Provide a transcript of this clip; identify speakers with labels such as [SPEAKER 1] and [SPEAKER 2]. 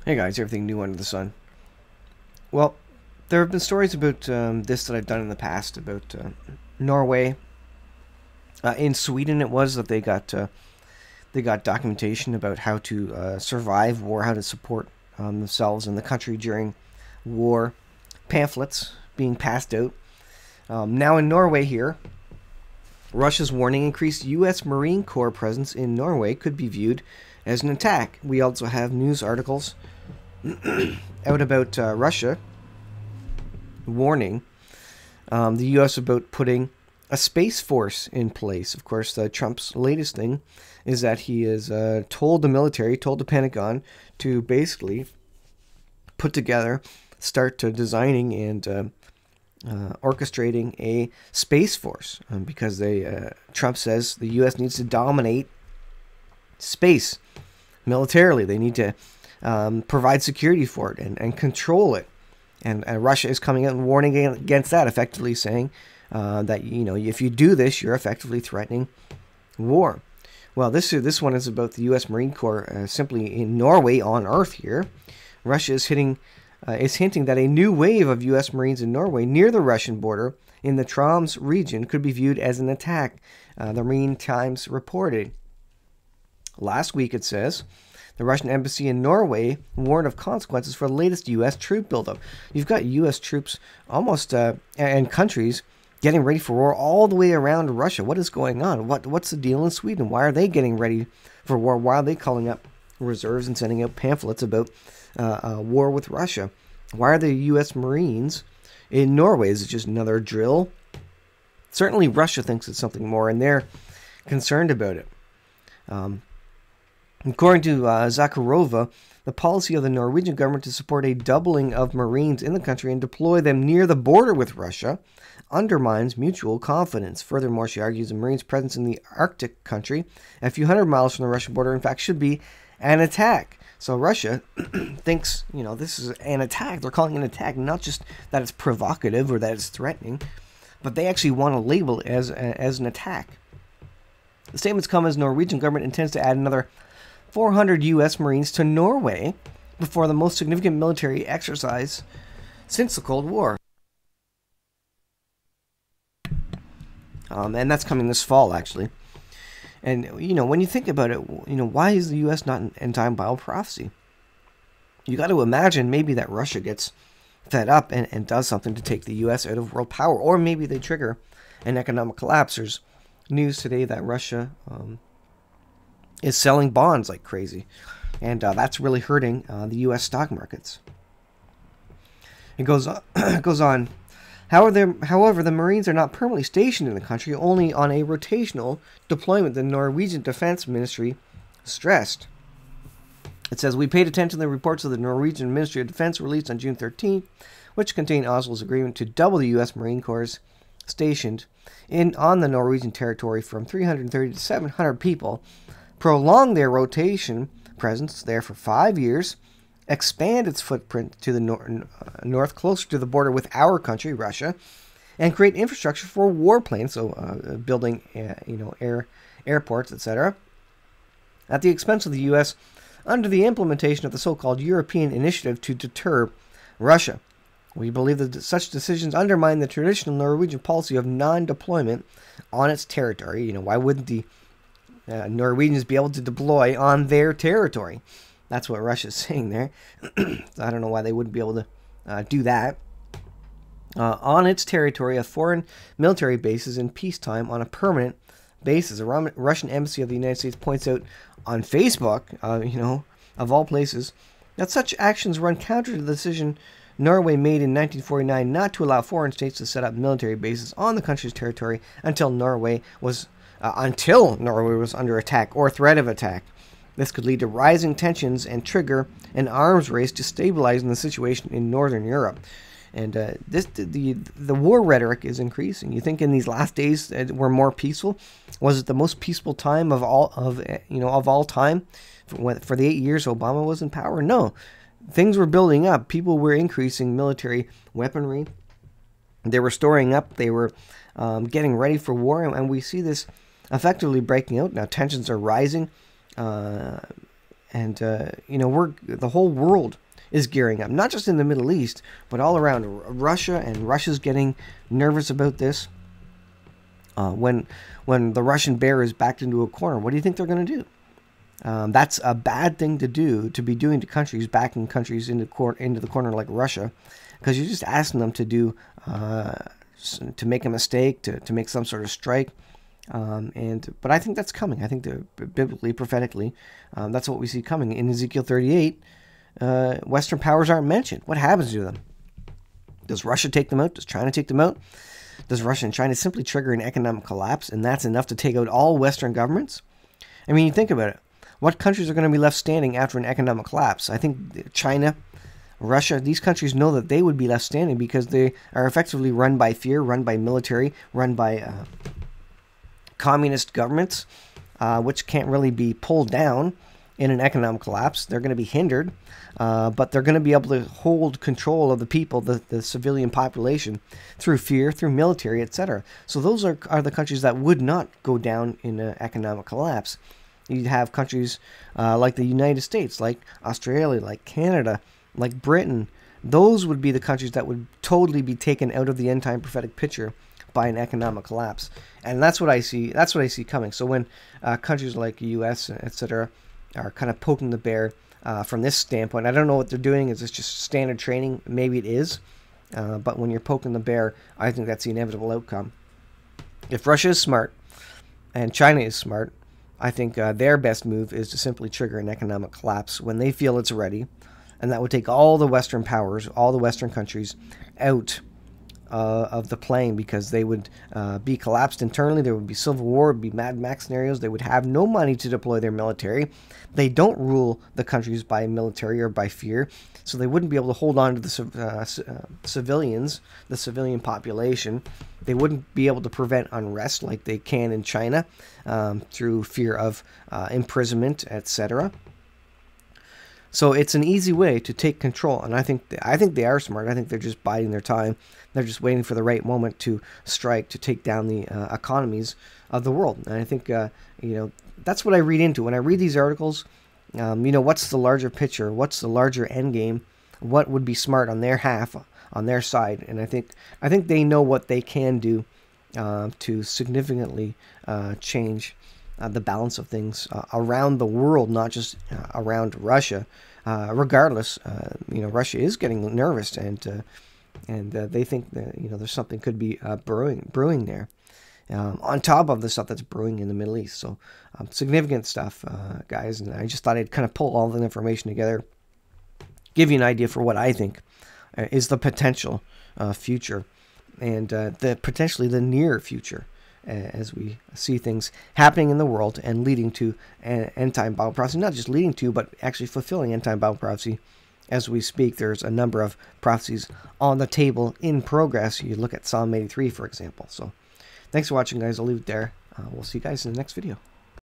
[SPEAKER 1] Hey guys, everything new under the sun. Well, there have been stories about this that I've done in the past about Norway. In Sweden, it was that they got documentation about how to survive war, how to support themselves and the country during war. Pamphlets being passed out. Now in Norway here, Russia's warning increased U.S. Marine Corp presence in Norway could be viewed as an attack. We also have news articles out about Russia warning the U.S. about putting a space force in place. Of course, Trump's latest thing is that he has told the military, told the Pentagon to basically put together, start designing and orchestrating a space force because Trump says the U.S. needs to dominate space militarily. They need to provide security for it and control it. And Russia is coming out and warning against that, effectively saying that if you do this, you're effectively threatening war. Well, this one is about the U.S. Marine Corps simply in Norway on Earth here. Russia is hinting that a new wave of U.S. Marines in Norway near the Russian border in the Troms region could be viewed as an attack. The Marine Times reported. Last week, it says, the Russian embassy in Norway warned of consequences for the latest U.S. troop buildup. You've got U.S. troops almost and countries getting ready for war all the way around Russia. What is going on? What's the deal in Sweden? Why are they getting ready for war? Why are they calling up reserves and sending out pamphlets about war with Russia? Why are the U.S. Marines in Norway? Is it just another drill? Certainly Russia thinks it's something more, and they're concerned about it. According to Zakharova, the policy of the Norwegian government to support a doubling of Marines in the country and deploy them near the border with Russia undermines mutual confidence. Furthermore, she argues the Marines' presence in the Arctic country, a few hundred miles from the Russian border, in fact, should be an attack. So Russia thinks, this is an attack. They're calling it an attack, not just that it's provocative or that it's threatening, but they actually want to label it as an attack. The statements come as Norwegian government intends to add another 400 U.S. Marines to Norway before the most significant military exercise since the Cold War. And that's coming this fall, actually. And, when you think about it, why is the U.S. not in time Bible prophecy? You got to imagine maybe that Russia gets fed up and does something to take the U.S. out of world power. Or maybe they trigger an economic collapse. There's news today that Russia is selling bonds like crazy. And that's really hurting the U.S. stock markets. It goes on. However, the Marines are not permanently stationed in the country, only on a rotational deployment, the Norwegian Defense Ministry stressed. It says, we paid attention to the reports of the Norwegian Ministry of Defense released on June 13th, which contained Oslo's agreement to double the U.S. Marine Corps stationed on the Norwegian territory from 330 to 700 people, prolong their rotation presence there for 5 years, expand its footprint to the north, closer to the border with our country, Russia, and create infrastructure for warplanes, so building, airports, etc., at the expense of the U.S. under the implementation of the so-called European Initiative to deter Russia. We believe that such decisions undermine the traditional Norwegian policy of non-deployment on its territory. Why wouldn't the Norwegians be able to deploy on their territory? That's what Russia's saying there. I don't know why they wouldn't be able to do that. On its territory of foreign military bases in peacetime on a permanent basis. A Russian embassy of the United States points out on Facebook, of all places, that such actions run counter to the decision Norway made in 1949 not to allow foreign states to set up military bases on the country's territory until Norway was under attack or threat of attack. This could lead to rising tensions and trigger an arms race destabilizing the situation in Northern Europe. And the war rhetoric is increasing. You think in these last days we're more peaceful? Was it the most peaceful time of all time for the 8 years Obama was in power? No, things were building up. People were increasing military weaponry. They were storing up. They were getting ready for war, and we see this effectively breaking out now. Tensions are rising. And the whole world is gearing up, not just in the Middle East, but all around Russia. And Russia's getting nervous about this. When the Russian bear is backed into a corner, what do you think they're going to do? That's a bad thing to do, to be doing to countries, backing countries into the corner like Russia, because you're just asking them to do to make a mistake, to make some sort of strike. But I think that's coming. I think biblically, prophetically, that's what we see coming. In Ezekiel 38, Western powers aren't mentioned. What happens to them? Does Russia take them out? Does China take them out? Does Russia and China simply trigger an economic collapse, and that's enough to take out all Western governments? I mean, you think about it. What countries are going to be left standing after an economic collapse? I think China, Russia, these countries know that they would be left standing because they are effectively run by fear, run by military, run by communist governments, which can't really be pulled down in an economic collapse. They're going to be hindered, but they're going to be able to hold control of the people, the civilian population, through fear, through military, etc. So those are the countries that would not go down in an economic collapse. You'd have countries like the United States, like Australia, like Canada, like Britain. Those would be the countries that would totally be taken out of the end-time prophetic picture by an economic collapse. And that's what I see. That's what I see coming. So when countries like the U.S., etc., are kind of poking the bear from this standpoint, I don't know what they're doing. Is this just standard training? Maybe it is. But when you're poking the bear, I think that's the inevitable outcome. If Russia is smart and China is smart, I think their best move is to simply trigger an economic collapse when they feel it's ready. And that would take all the Western powers, all the Western countries out of the playing, because they would be collapsed internally. There would be civil war, would be Mad Max scenarios. They would have no money to deploy their military. They don't rule the countries by military or by fear, so they wouldn't be able to hold on to the civilians, the civilian population. They wouldn't be able to prevent unrest like they can in China through fear of imprisonment, etc. So it's an easy way to take control, and I think they are smart. I think they're just biding their time. They're just waiting for the right moment to strike, to take down the economies of the world. And I think that's what I read into when I read these articles. What's the larger picture? What's the larger end game? What would be smart on their half, on their side? And I think they know what they can do to significantly change the balance of things around the world, not just around Russia. Regardless, Russia is getting nervous, and they think that there's something could be brewing there, on top of the stuff that's brewing in the Middle East. So significant stuff, guys. And I just thought I'd kind of pull all the information together, give you an idea for what I think is the potential future, and potentially the near future, as we see things happening in the world and leading to end-time Bible prophecy. Not just leading to, but actually fulfilling end-time Bible prophecy as we speak. There's a number of prophecies on the table in progress. You look at Psalm 83, for example. So thanks for watching, guys. I'll leave it there. We'll see you guys in the next video.